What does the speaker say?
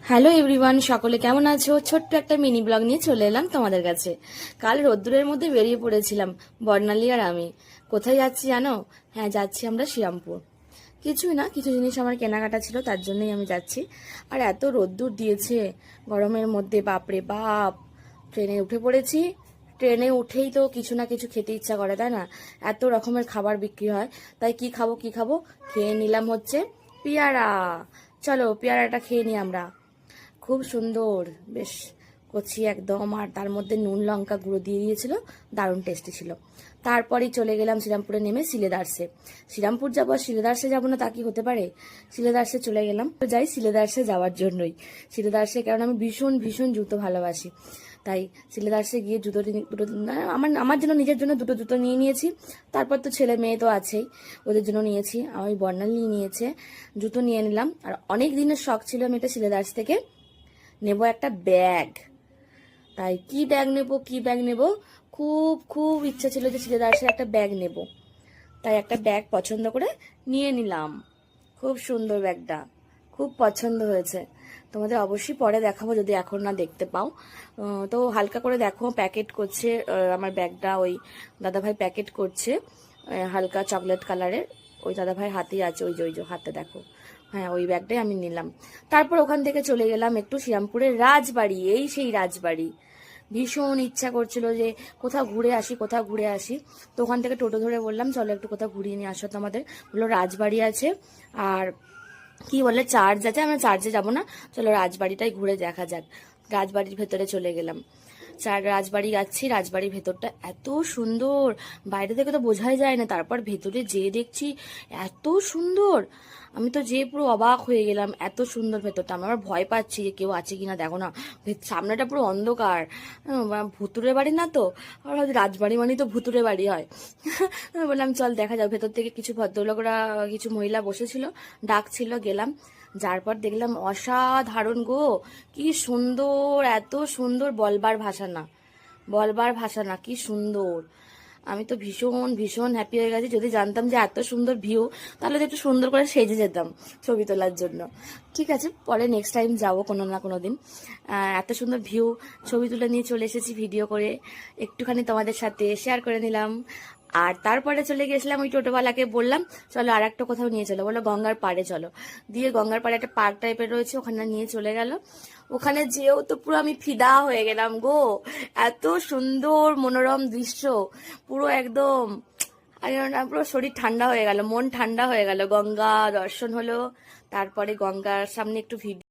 Hello everyone, সকলে কেমন আছো? ছোট্ট একটা মিনি ব্লগ নিয়ে চলে এলাম তোমাদের কাছে। কাল রোদ্দুরের মধ্যে বেরিয়ে পড়েছিলাম বর্ণালী আর আমি। কোথায় যাচ্ছি জানো? হ্যাঁ, যাচ্ছি আমরা শ্রীরামপুর। কিছুই না, কিছু জিনিস আমার কেনাকাটা ছিল, তার জন্যই আমি যাচ্ছি। আর এত রোদ্দুর দিয়েছে গরমের মধ্যে, বাপরে বাপ। ট্রেনে উঠে পড়েছি। ট্রেনে উঠেই তো কিছু না কিছু খেতে ইচ্ছা করে, তাই না? এত রকমের খাবার বিক্রি হয়, তাই কি খাবো কি খাবো, খেয়ে নিলাম হচ্ছে পেয়ারা। চলো পেয়ারাটা খেয়ে নিই আমরা। খুব সুন্দর, বেশ কচি একদম, আর তার মধ্যে নুন লঙ্কা গুঁড়ো দিয়ে দিয়েছিল, দারুণ টেস্টি ছিল। তারপরেই চলে গেলাম শ্রীরামপুরে নেমে সিলেদার্সে। শ্রীরামপুর যাবো আর সিলেদার্সে যাবো না তা কি হতে পারে? সিলেদার্সে চলে গেলাম, তো যাই সিলেদার্সে যাওয়ার জন্যই। সিলেদার্সে কারণ আমি ভীষণ ভীষণ জুতো ভালোবাসি, তাই সিলেদার্সে গিয়ে দুটো আমার আমার জন্য, নিজের জন্য দুটো জুতো নিয়ে নিয়েছি। তারপর তো ছেলে মেয়ে তো আছেই, ওদের জন্য নিয়েছি। আমি বর্ণালী নিয়েছে, জুতো নিয়ে নিলাম। আর অনেক দিনের শখ ছিল আমি এটা সিলেদার্স থেকে নেব একটা ব্যাগ। তাই কি ব্যাগ নেব কি ব্যাগ নেব, খুব খুব ইচ্ছা ছিল যে সিলেদার্সের একটা ব্যাগ নেব। তাই একটা ব্যাগ পছন্দ করে নিয়ে নিলাম। খুব সুন্দর ব্যাগটা, খুব পছন্দ হয়েছে। তোমাদের অবশ্যই পরে দেখাবো যদি এখন না দেখতে পাও। তো হালকা করে দেখো, প্যাকেট করছে আমার ব্যাগটা, ওই দাদাভাই প্যাকেট করছে হালকা চকলেট কালারের। ওই দাদাভাইয়ের হাতেই আছে, ওই যে হাতে দেখো। হ্যাঁ, ওই ব্যাগটাই আমি নিলাম। তারপর ওখান থেকে চলে গেলাম একটু শ্রীরামপুরের রাজবাড়ি। এই সেই রাজবাড়ি, ভীষণ ইচ্ছা করছিল যে কোথাও ঘুরে আসি কোথাও ঘুরে আসি। তো ওখান থেকে টোটো ধরে বললাম চলো একটু কোথাও ঘুরিয়ে নিয়ে আসো তো আমাদের। বললো রাজবাড়ি আছে আর কি বলে চার্চ আছে, আমরা চার্চে যাবো না, চলো রাজবাড়িটাই ঘুরে দেখা যাক। রাজবাড়ির ভেতরে চলে গেলাম। রাজবাড়ি যাচ্ছি, রাজবাড়ির ভেতরটা এত সুন্দর, বাইরে থেকে তো বোঝাই যায় না, তারপর ভেতরে যেয়ে দেখছি এত সুন্দর। আমি তো যেয়ে পুরো অবাক হয়ে গেলাম, এত সুন্দর ভেতরটা। আমি আবার ভয় পাচ্ছি যে কেউ আছে কিনা, দেখো না সামনেটা পুরো অন্ধকার। ভুতুরে বাড়ি না তো, আর ভাবছি রাজবাড়ি মানেই তো ভুতুরে বাড়ি হয়। আমি বললাম চল দেখা যাক। ভেতর থেকে কিছু ভদ্রলোকরা, কিছু মহিলা বসেছিল, ডাকছিল, গেলাম। যার পর দেখলাম অসাধারণ গো, কি সুন্দর, এত সুন্দর বলবার ভাষা না, বলবার ভাষা না, কি সুন্দর। আমি তো ভীষণ ভীষণ হ্যাপি হয়ে গেছি। যদি জানতাম যে এত সুন্দর ভিউ, তাহলে তো একটু সুন্দর করে সেজে যেতাম ছবি তোলার জন্য। ঠিক আছে, পরে নেক্সট টাইম যাবো কোনো না কোনো দিন। এত সুন্দর ভিউ, ছবি তুলে নিয়ে চলে এসেছি, ভিডিও করে একটুখানি তোমাদের সাথে শেয়ার করে নিলাম। আর তারপরে চলে গেছিলাম, ওই টোটোওয়ালাকে বললাম চলো আর একটা কোথাও নিয়ে চলো, বলো গঙ্গার পাড়ে চলো। দিয়ে গঙ্গার পাড়ে একটা পার্ক টাইপের রয়েছে, ওখানে নিয়ে চলে গেল। ওখানে যেও তো পুরো আমি ফিদা হয়ে গেলাম গো, এত সুন্দর মনোরম দৃশ্য, পুরো একদম পুরো শরীর ঠান্ডা হয়ে গেল, মন ঠান্ডা হয়ে গেল। গঙ্গা দর্শন হলো, তারপরে গঙ্গার সামনে একটু ভিডিও